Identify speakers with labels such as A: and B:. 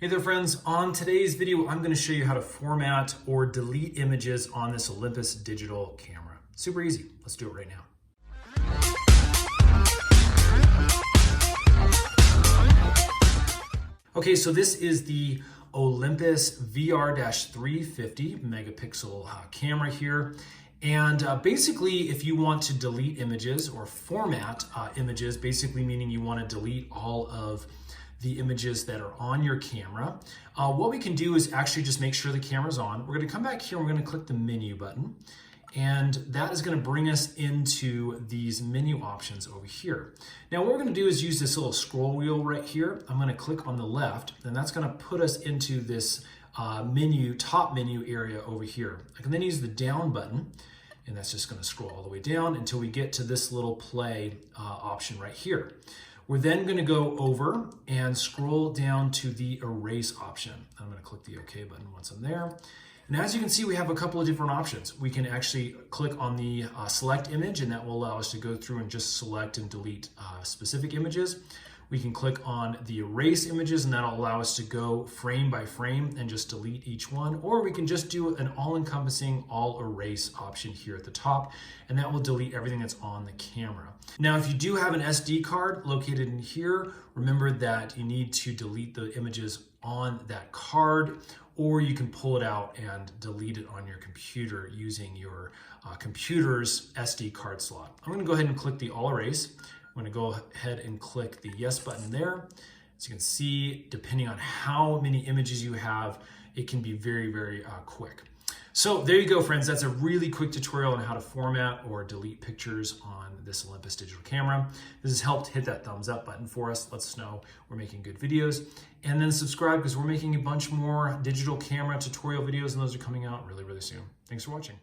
A: Hey there friends, on today's video I'm going to show you how to format or delete images on this Olympus digital camera. Super easy, let's do it right now. Okay, so this is the Olympus VR-350 megapixel camera here. And basically, if you want to delete images or format images, basically meaning you want to delete all of the images that are on your camera, what we can do is actually just make sure the camera's on. We're going to come back here and we're going to click the menu button. And that is going to bring us into these menu options over here. Now what we're going to do is use this little scroll wheel right here. I'm going to click on the left, and that's going to put us into this top menu area over here. I can then use the down button, and that's just going to scroll all the way down until we get to this little play option right here. We're then going to go over and scroll down to the erase option. I'm going to click the OK button once I'm there. And as you can see, we have a couple of different options. We can actually click on the select image, and that will allow us to go through and just select and delete specific images. We can click on the erase images, and that'll allow us to go frame by frame and just delete each one. Or we can just do an all-encompassing all erase option here at the top, and that will delete everything that's on the camera. Now, if you do have an SD card located in here, remember that you need to delete the images on that card, or you can pull it out and delete it on your computer using your computer's SD card slot. I'm going to go ahead and click the all erase. I'm going to go ahead and click the yes button there. As you can see, depending on how many images you have, it can be very, very quick. So there you go, friends. That's a really quick tutorial on how to format or delete pictures on this Olympus digital camera. This has helped. Hit that thumbs up button for us. Lets us know we're making good videos. And then subscribe, because we're making a bunch more digital camera tutorial videos, and those are coming out really, really soon. Thanks for watching.